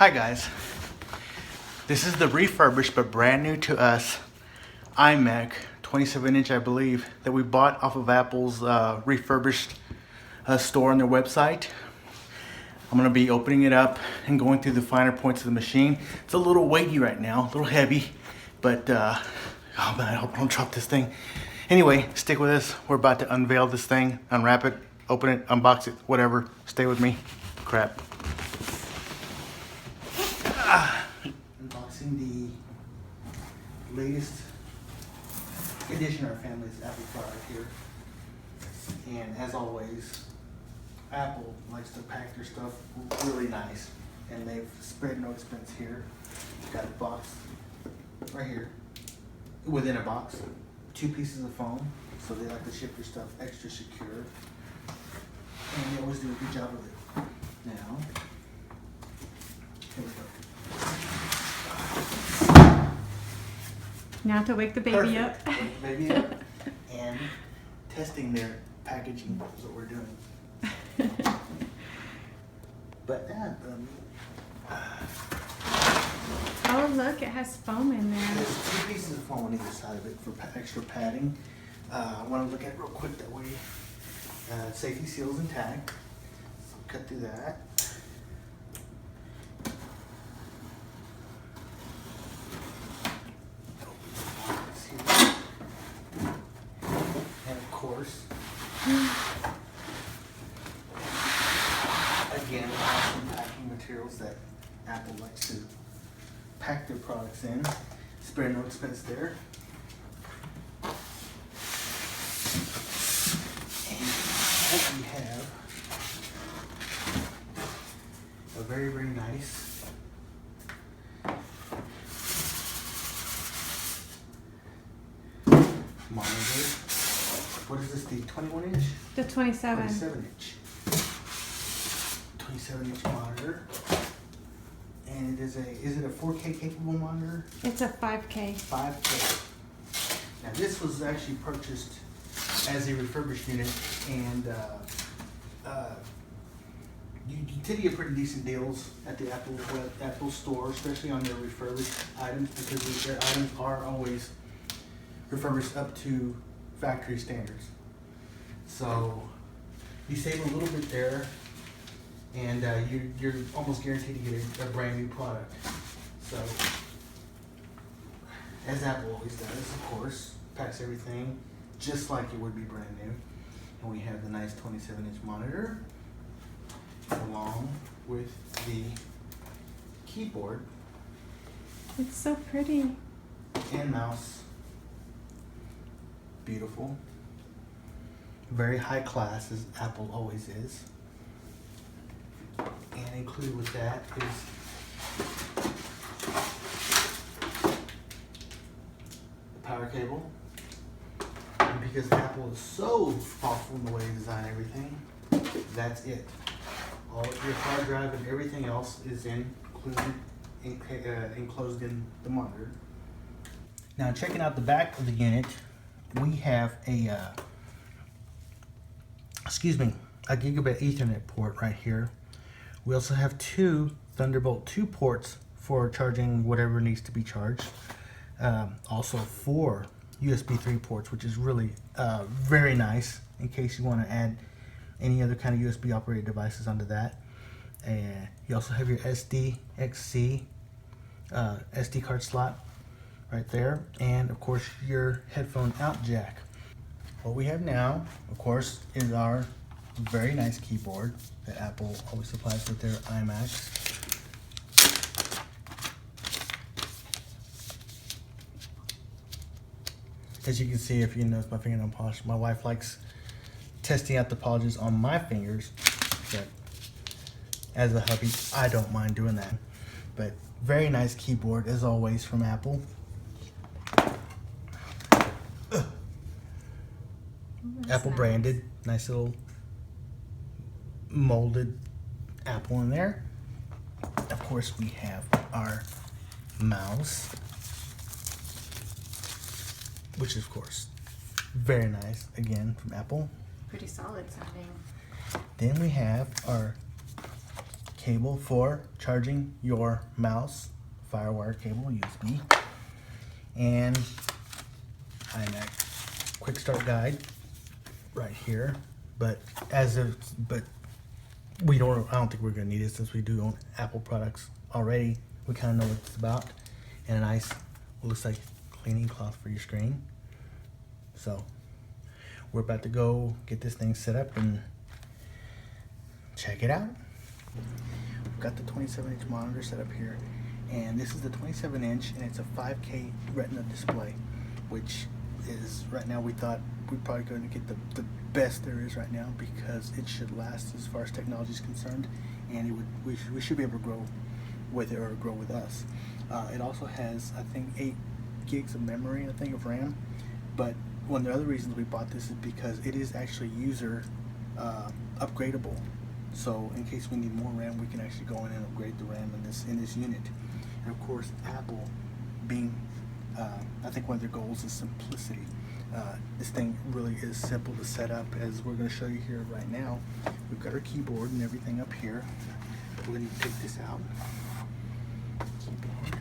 Hi guys, this is the refurbished but brand new to us iMac 27-inch I believe that we bought off of Apple's refurbished store on their website. I'm going to be opening it up and going through the finer points of the machine. It's a little weighty right now, a little heavy, but oh man, I hope I don't drop this thing. Anyway, stick with us. We're about to unveil this thing, unwrap it, open it, unbox it, whatever. Stay with me. Crap. Unboxing the latest addition to our family's Apple product here. And as always, Apple likes to pack their stuff really nice. And they've spared no expense here. Got a box right here, within a box. 2 pieces of foam, so they like to ship their stuff extra secure. And they always do a good job with it. Now, here we go. Now to wake the baby up. Wake the baby up. And testing their packaging is what we're doing. But oh look, it has foam in there. there's 2 pieces of foam on either side of it for extra padding. I want to look at it real quick that way. Safety seals intact. So cut through that. And of course, again, awesome packing materials that Apple likes to pack their products in. Spare no expense there. And we have a very, very nice monitor. What is this, the 21-inch? The 27. 27-inch. 27-inch monitor. And is it a 4K capable monitor? It's a 5K. 5K. Now this was actually purchased as a refurbished unit, and you tend to get pretty decent deals at the Apple store, especially on their refurbished items, because their items are always refurbished up to factory standards. So you save a little bit there, and you're almost guaranteed to get a brand new product. So, as Apple always does, of course, packs everything just like it would be brand new. And we have the nice 27-inch monitor along with the keyboard It's so pretty. and mouse. Beautiful. Very high class, as Apple always is. And included with that is the power cable. And because Apple is so thoughtful in the way they design everything, that's it. All of your hard drive and everything else is enclosed in the monitor. Now, checking out the back of the unit, we have a gigabit Ethernet port right here. We also have 2 Thunderbolt 2 ports for charging whatever needs to be charged. Also 4 USB 3 ports, which is really very nice in case you want to add any other kind of USB operated devices onto that. And you also have your SDXC SD card slot right there, and of course your headphone out jack. What we have now, of course, is our very nice keyboard that Apple always supplies with their iMacs. As you can see, if you notice my fingernail polish, my wife likes testing out the polishes on my fingers, but as a hubby, I don't mind doing that. But very nice keyboard as always from Apple. Apple branded, nice little molded Apple in there. Of course, we have our mouse, which is of course very nice, again from Apple. Pretty solid sounding. Then we have our cable for charging your mouse, Firewire cable, USB, and iMac quick start guide right here. But I don't think we're gonna need it since we do own Apple products already. We kind of know what it's about, and a nice, what looks like cleaning cloth for your screen. So we're about to go get this thing set up and check it out. We've got the 27-inch monitor set up here, and this is the 27-inch, and it's a 5K Retina display, which is, right now we thought we're probably going to get the best there is right now, because it should last as far as technology is concerned, and we should be able to grow with it, or grow with us. It also has, I think, 8 gigs of memory and I think of RAM, but one of the other reasons we bought this is because it is actually user upgradable. So in case we need more RAM, we can actually go in and upgrade the RAM in this unit. And of course, Apple being, I think one of their goals is simplicity. This thing really is simple to set up, as we're going to show you here right now. We've got our keyboard and everything up here. We're going to take this out. Keyboard.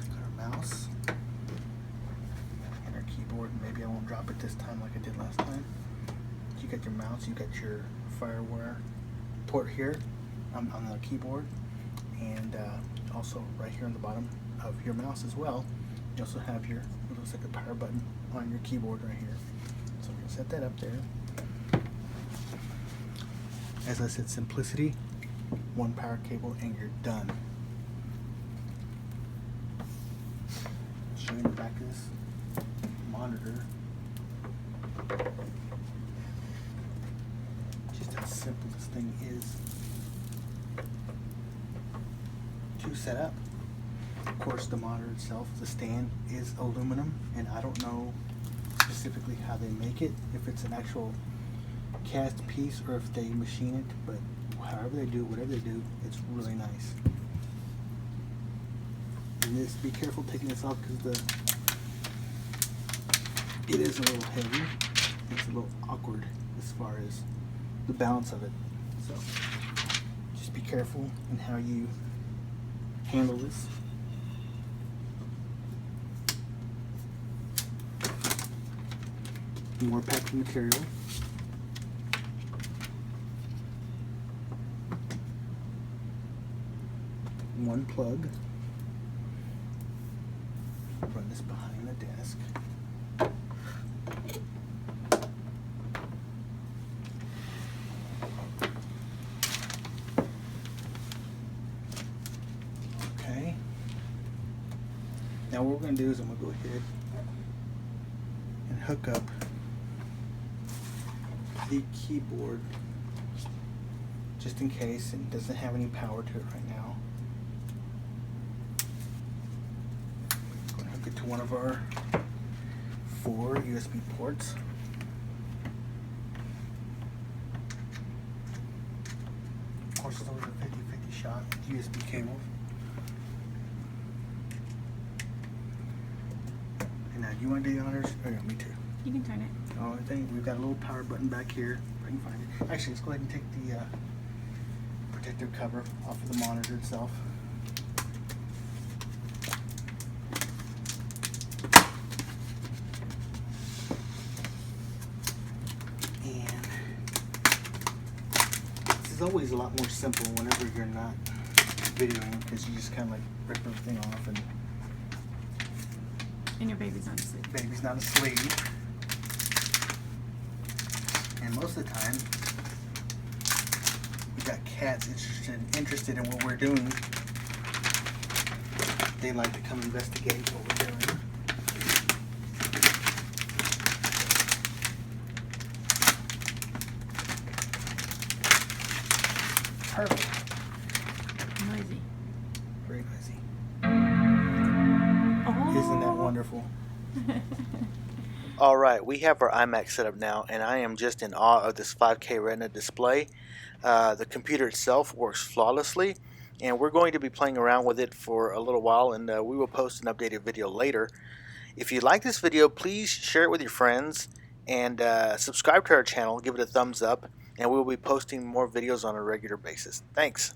Got our mouse. And our keyboard. Maybe I won't drop it this time like I did last time. You got your mouse, you got your Firewire port here on the keyboard, and also right here on the bottom of your mouse as well. You also have your, what looks like a power button on your keyboard right here. So we're going to set that up there. As I said, simplicity, one power cable, and you're done. I'll show you the back of this monitor. Just how simple this thing is to set up. Of course, the monitor itself, the stand, is aluminum, and I don't know specifically how they make it, if it's an actual cast piece or if they machine it, but however they do, whatever they do, it's really nice. And just be careful taking this off, because it is a little heavy. It's a little awkward as far as the balance of it. So just be careful in how you handle this. More packing material. One plug. Run this behind the desk. Okay. Now what we're going to do is I'm going to go ahead and hook up the keyboard, just in case it doesn't have any power to it right now. I'm going to hook it to one of our 4 USB ports. Of course, it's always a 50-50 shot with USB cables. And now, do you want to do the honors? Oh, yeah, me too. You can turn it. Oh, I think we've got a little power button back here. If I can find it. Actually, let's go ahead and take the protective cover off of the monitor itself. And this is always a lot more simple whenever you're not videoing, because you just kind of like rip everything off, And your baby's not asleep. Baby's not asleep. And most of the time, we've got cats interested in what we're doing. They like to come investigate what we're doing. Perfect. Noisy. Very noisy. Oh. Isn't that wonderful? All right, we have our iMac set up now, and I am just in awe of this 5K Retina display. The computer itself works flawlessly, and we're going to be playing around with it for a little while, and we will post an updated video later. If you like this video, please share it with your friends, and subscribe to our channel, give it a thumbs up, and we'll be posting more videos on a regular basis. Thanks.